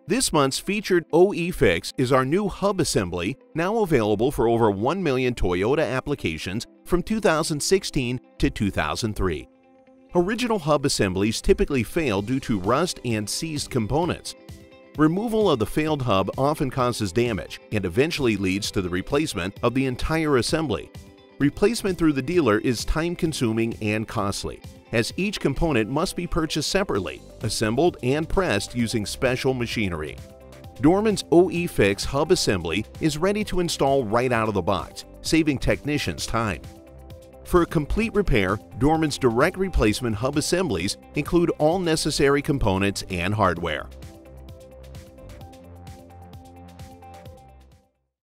This month's featured OE Fix is our new hub assembly, now available for over 1 million Toyota applications from 2016 to 2003. Original hub assemblies typically fail due to rust and seized components. Removal of the failed hub often causes damage and eventually leads to the replacement of the entire assembly. Replacement through the dealer is time-consuming and costly, as each component must be purchased separately, assembled and pressed using special machinery. Dorman's OE Fix hub assembly is ready to install right out of the box, saving technicians time. For a complete repair, Dorman's direct replacement hub assemblies include all necessary components and hardware.